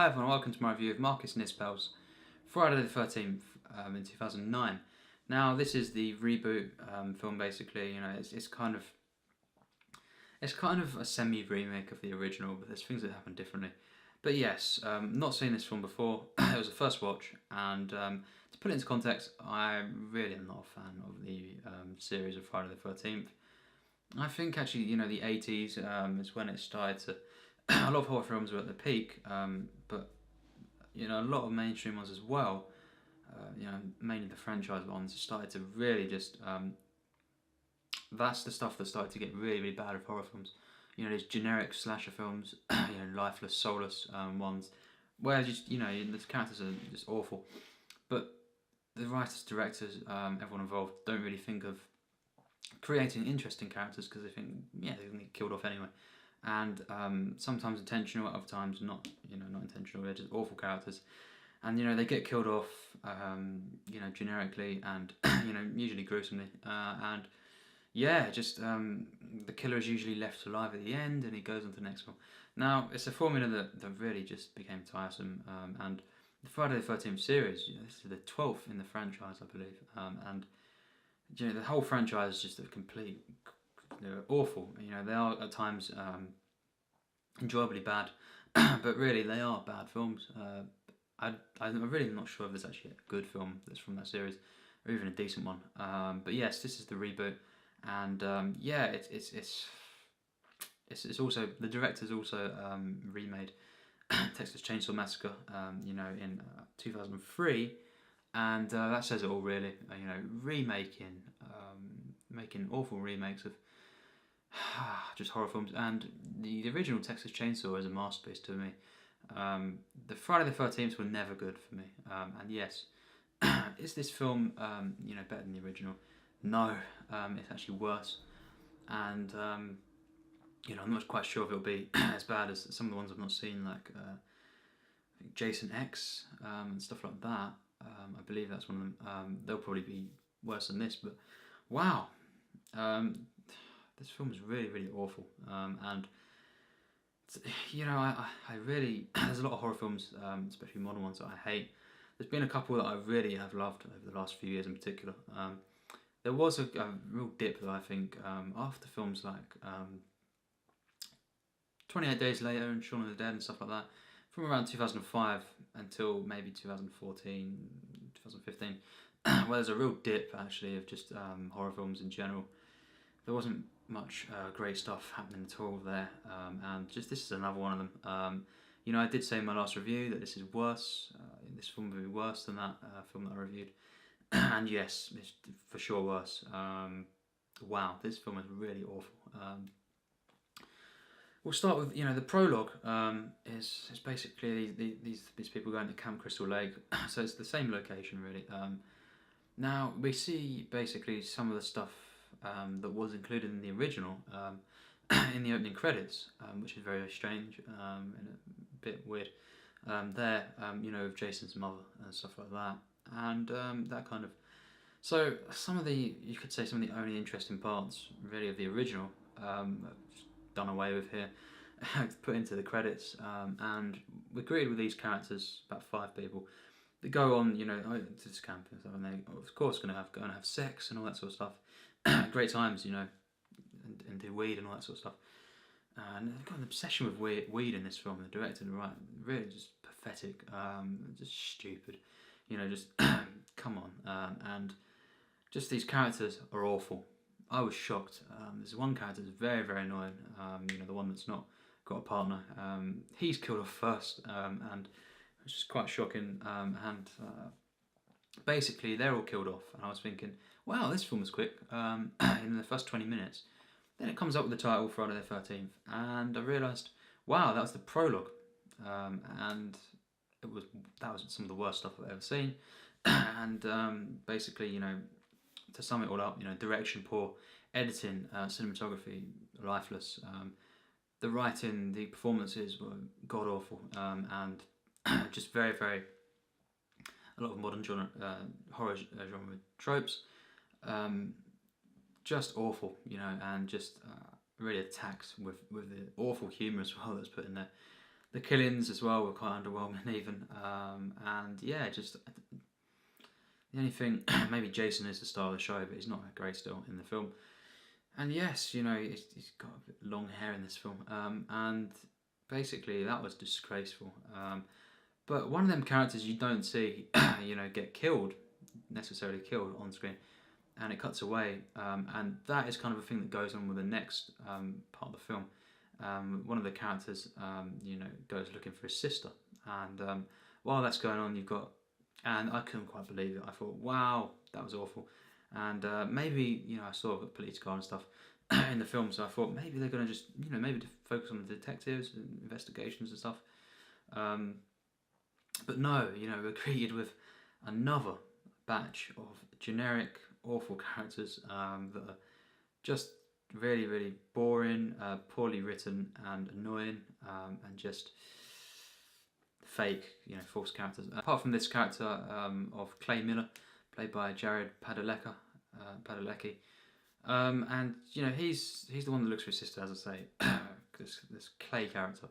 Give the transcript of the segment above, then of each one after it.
Hi everyone, welcome to my review of Marcus Nispel's Friday the 13th in 2009. Now this is the reboot film basically. You know, it's kind of a semi-remake of the original, but there's things that happen differently. But yes, not seen this film before. It was a first watch, and to put it into context, I really am not a fan of the series of Friday the 13th. I think actually, you know, the 80s is when it started to. A lot of horror films were at the peak, but you know, a lot of mainstream ones as well. You know, mainly the franchise ones started to really just. That's the stuff that started to get really, really bad with horror films. You know, these generic slasher films, you know, lifeless, soulless ones, where just, you know, the characters are just awful. But the writers, directors, everyone involved don't really think of creating interesting characters because they think, yeah, they're going to get killed off anyway. And sometimes intentional, other times not. You know, not intentional. They're just awful characters, and you know they get killed off. You know, generically and you know usually gruesomely. And yeah, just the killer is usually left alive at the end, and he goes on to the next one. Now it's a formula that really just became tiresome. And the Friday the 13th series, you know, this is the 12th in the franchise, I believe. And you know the whole franchise is just a complete. They're awful. You know they are at times enjoyably bad, but really they are bad films. I'm really not sure if there's actually a good film that's from that series, or even a decent one. But yes, this is the reboot, and yeah, it's also the director's also remade Texas Chainsaw Massacre, you know, in 2003, and that says it all really. You know, making awful remakes of just horror films, and the original Texas Chainsaw is a masterpiece to me. The Friday the 13th were never good for me, and yes, is this film you know better than the original? No, it's actually worse, and you know I'm not quite sure if it'll be as bad as some of the ones I've not seen, like I think Jason X and stuff like that. I believe that's one of them. They'll probably be worse than this, but wow. Um, this film is really, really awful. And you know, I really there's a lot of horror films, especially modern ones, that I hate. There's been a couple that I really have loved over the last few years in particular. There was a real dip though, I think, after films like 28 Days Later and Shaun of the Dead and stuff like that, from around 2005 until maybe 2014, 2015, where there's a real dip actually of just horror films in general. There wasn't much great stuff happening at all there, and just this is another one of them. You know, I did say in my last review that this is worse. This film will be worse than that film that I reviewed, and yes, it's for sure worse. Wow, this film is really awful. We'll start with, you know, the prologue is basically these people going to Camp Crystal Lake, so it's the same location really. Now we see basically some of the stuff that was included in the original in the opening credits, which is very strange and a bit weird. You know, with Jason's mother and stuff like that, and that kind of. So some of the, you could say some of the only interesting parts really of the original done away with here, put into the credits, and we created with these characters, about 5 people. They go on, you know, to this camp and stuff, and they, of course, go and have sex and all that sort of stuff. Great times, you know, and do weed and all that sort of stuff. And they've got an obsession with weed in this film. The director, right, really just pathetic, just stupid, you know, just come on. And just these characters are awful. I was shocked. There's one character that's very, very annoying. You know, the one that's not got a partner. He's killed off first, and it's just quite shocking. And basically, they're all killed off. And I was thinking, wow, this film was quick. In the first 20 minutes, then it comes up with the title Friday the 13th, and I realised, wow, that was the prologue, and that was some of the worst stuff I've ever seen. And basically, you know, to sum it all up, you know, direction poor, editing, cinematography lifeless, the writing, the performances were god awful, and just very, very a lot of modern horror genre tropes, just awful, you know, and just really attacks with the awful humour as well that's put in there. The killings as well were quite underwhelming even, and yeah, just the only thing, maybe Jason is the star of the show, but he's not that great still in the film. And yes, you know, he's got a bit long hair in this film, and basically that was disgraceful. But one of them characters you don't see, you know, get killed, necessarily killed on screen, and it cuts away, and that is kind of a thing that goes on with the next part of the film. One of the characters, you know, goes looking for his sister, and while that's going on, you've got, and I couldn't quite believe it. I thought, wow, that was awful, and maybe, you know, I saw a police car and stuff in the film, so I thought maybe they're going to just, you know, maybe to focus on the detectives and investigations and stuff. But no, you know, we're greeted with another batch of generic, awful characters that are just really, really boring, poorly written, and annoying, and just fake, you know, false characters. Apart from this character of Clay Miller, played by Jared Padalecki, and you know, he's the one that looks for his sister, as I say. this Clay character,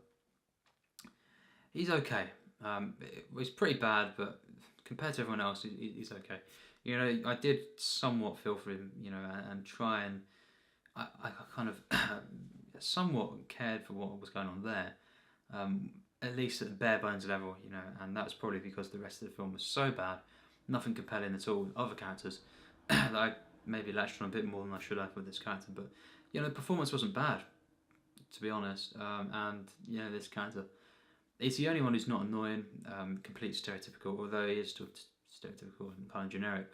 he's okay. He's pretty bad, but compared to everyone else, he's okay. You know, I did somewhat feel for him, you know, and try and I kind of somewhat cared for what was going on there, at least at the bare bones level, you know, and that was probably because the rest of the film was so bad, nothing compelling at all. Other characters that I maybe latched on a bit more than I should have with this character, but you know, the performance wasn't bad, to be honest, and you know, this character, he's the only one who's not annoying, complete stereotypical, although he is still stereotypical and kind of generic.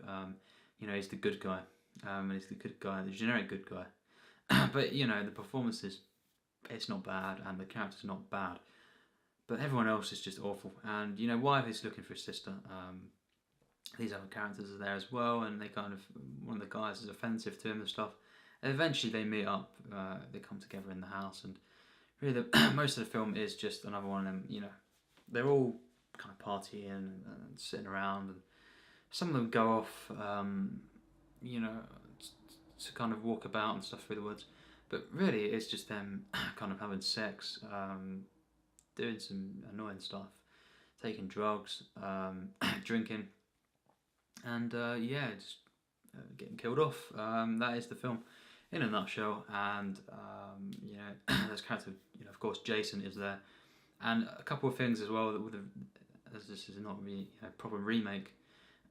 You know, he's the good guy, and he's the good guy, the generic good guy. But you know, the performances, it's not bad, and the character's not bad, but everyone else is just awful. And you know, why he's looking for his sister. These other characters are there as well, and they kind of, one of the guys is offensive to him and stuff. And eventually they meet up, they come together in the house, and really most of the film is just another one of them, you know, they're all kind of partying and sitting around, and some of them go off, you know, to kind of walk about and stuff through the woods, but really it's just them kind of having sex, doing some annoying stuff, taking drugs, drinking, and yeah, just getting killed off. That is the film in a nutshell. And you know, there's character, you know, of course Jason is there, and a couple of things as well that would have, as this is not really a proper remake,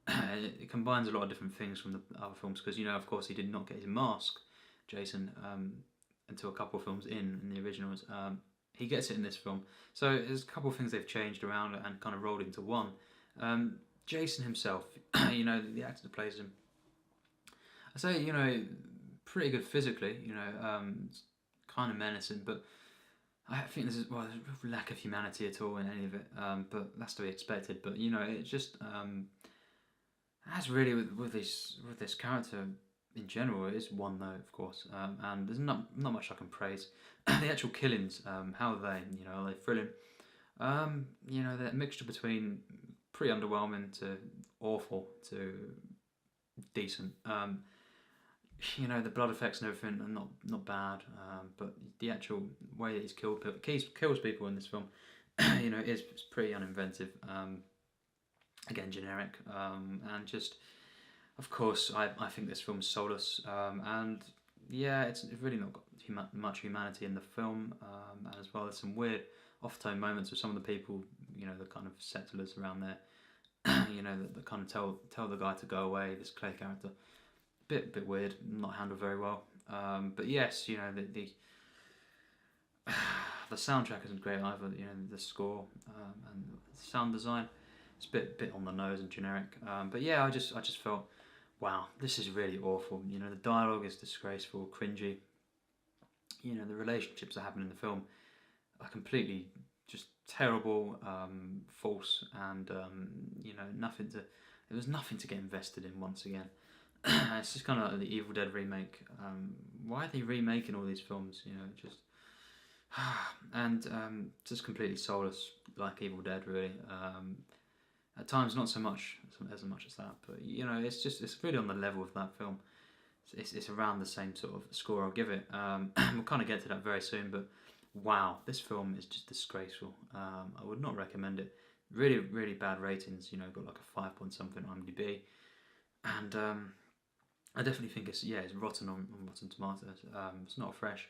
it combines a lot of different things from the other films, because you know, of course, he did not get his mask, Jason, until a couple of films in the originals. He gets it in this film, so there's a couple of things they've changed around and kind of rolled into one. Jason himself, you know, the actor that plays him, I say, you know, pretty good physically, you know, kind of menacing, but I think there's a lack of humanity at all in any of it, but that's to be expected. But you know, it just as really with this character in general, it is one note, of course, and there's not much I can praise. The actual killings, how are they, you know, are they thrilling? You know, they're a mixture between pretty underwhelming to awful to decent. You know, the blood effects and everything are not bad, but the actual way that he's kills people in this film, you know, is pretty uninventive. Again, generic, and just, of course, I think this film's soulless, and yeah, it's really not got much humanity in the film, and as well, there's some weird off-tone moments with some of the people, you know, the kind of settlers around there, you know, that kind of tell the guy to go away. This Clay character, bit weird, not handled very well. But yes, you know, the the soundtrack isn't great either. You know, the score and the sound design, it's a bit on the nose and generic. But yeah, I just felt, wow, this is really awful. You know, the dialogue is disgraceful, cringy. You know, the relationships that happen in the film are completely just terrible, false, and you know, there was nothing to get invested in once again. It's just kind of like the Evil Dead remake. Why are they remaking all these films? You know, just and just completely soulless, like Evil Dead, really. At times, not so much as that, but you know, it's really on the level of that film. It's around the same sort of score I'll give it. We'll kind of get to that very soon, but wow, this film is just disgraceful. I would not recommend it. Really, really bad ratings. You know, got like a 5 point something on IMDb, and I definitely think it's rotten on Rotten Tomatoes. It's not fresh,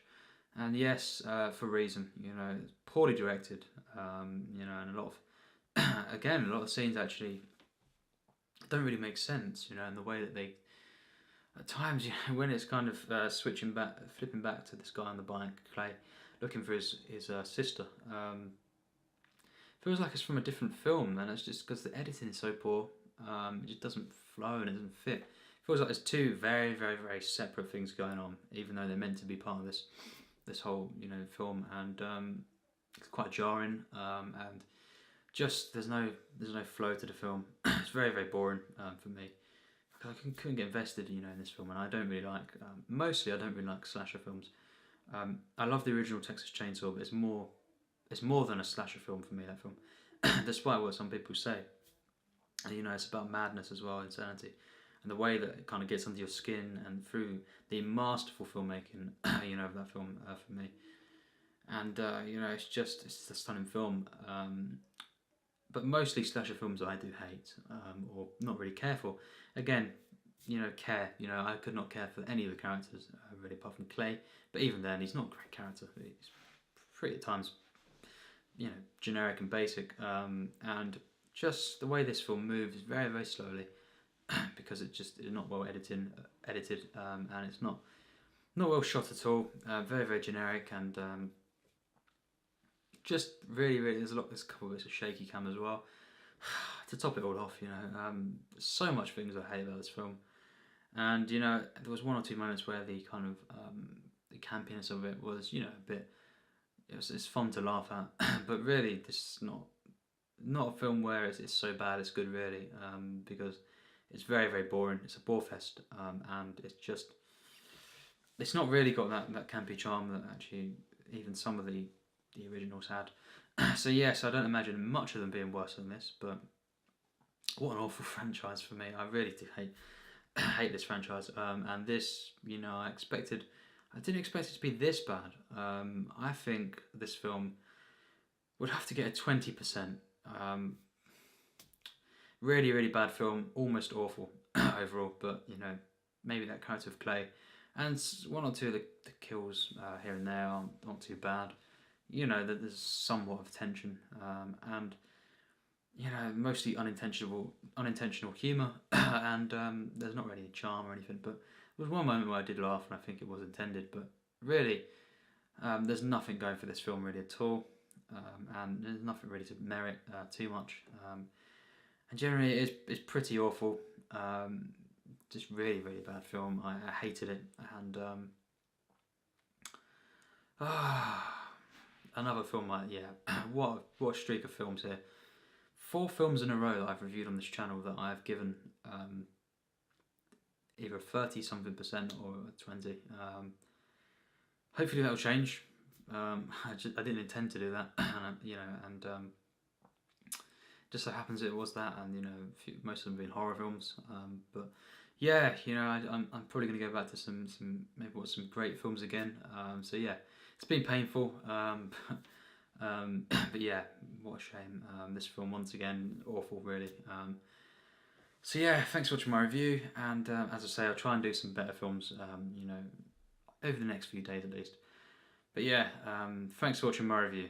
and yes, for a reason. You know, it's poorly directed. You know, and a lot of again, a lot of scenes actually don't really make sense. You know, in the way that they at times, you know, when it's kind of flipping back to this guy on the bike, Clay, looking for his sister. Feels like it's from a different film, and it's just because the editing is so poor. It just doesn't flow and it doesn't fit. Feels like there's two very, very, very separate things going on, even though they're meant to be part of this whole film, and it's quite jarring. And just there's no flow to the film. It's very, very boring for me. I couldn't get invested, in this film, and I don't really like. Mostly, I don't really like slasher films. I love the original Texas Chainsaw, but it's more than a slasher film for me. That film, despite what some people say, it's about madness as well, insanity, and the way that it kind of gets under your skin, and through the masterful filmmaking, of that film for me. And it's a stunning film. But mostly slasher films I do hate, or not really care for. Again, care. I could not care for any of the characters, really, apart from Clay. But even then, he's not a great character. He's pretty at times, generic and basic. And just the way this film moves very, very slowly, because it just is not well edited, and it's not well shot at all. Very, very generic, and just really, really, there's a couple of bits of shaky cam as well. To top it all off, so much things I hate about this film, and there was one or two moments where the kind of the campiness of it was, a bit. It's fun to laugh at, but really, this is not a film where it's so bad it's good, really, because it's very, very boring. It's a bore fest, and it's not really got that campy charm that actually even some of the originals had. So yes, I don't imagine much of them being worse than this, but what an awful franchise for me. I really do hate this franchise, and this, I didn't expect it to be this bad. I think this film would have to get a 20%. Really, really bad film, almost awful overall, but maybe that character of Clay, and one or two of the kills here and there aren't not too bad. That there's somewhat of tension, and mostly unintentional humour, and there's not really a charm or anything. But there was one moment where I did laugh, and I think it was intended. But really, there's nothing going for this film really at all, and there's nothing really to merit too much. And generally, it's pretty awful. Just really, really bad film. I hated it, and another film what a streak of films here. 4 films in a row that I've reviewed on this channel that I've given either 30-something% or 20. Hopefully that'll change. I didn't intend to do that, and just so happens it was that, and most of them being horror films. But yeah, I'm probably going to go back to some great films again. So yeah, it's been painful. But yeah, what a shame. This film once again awful, really. So yeah, thanks for watching my review, and as I say, I'll try and do some better films. Over the next few days at least. But yeah, thanks for watching my review.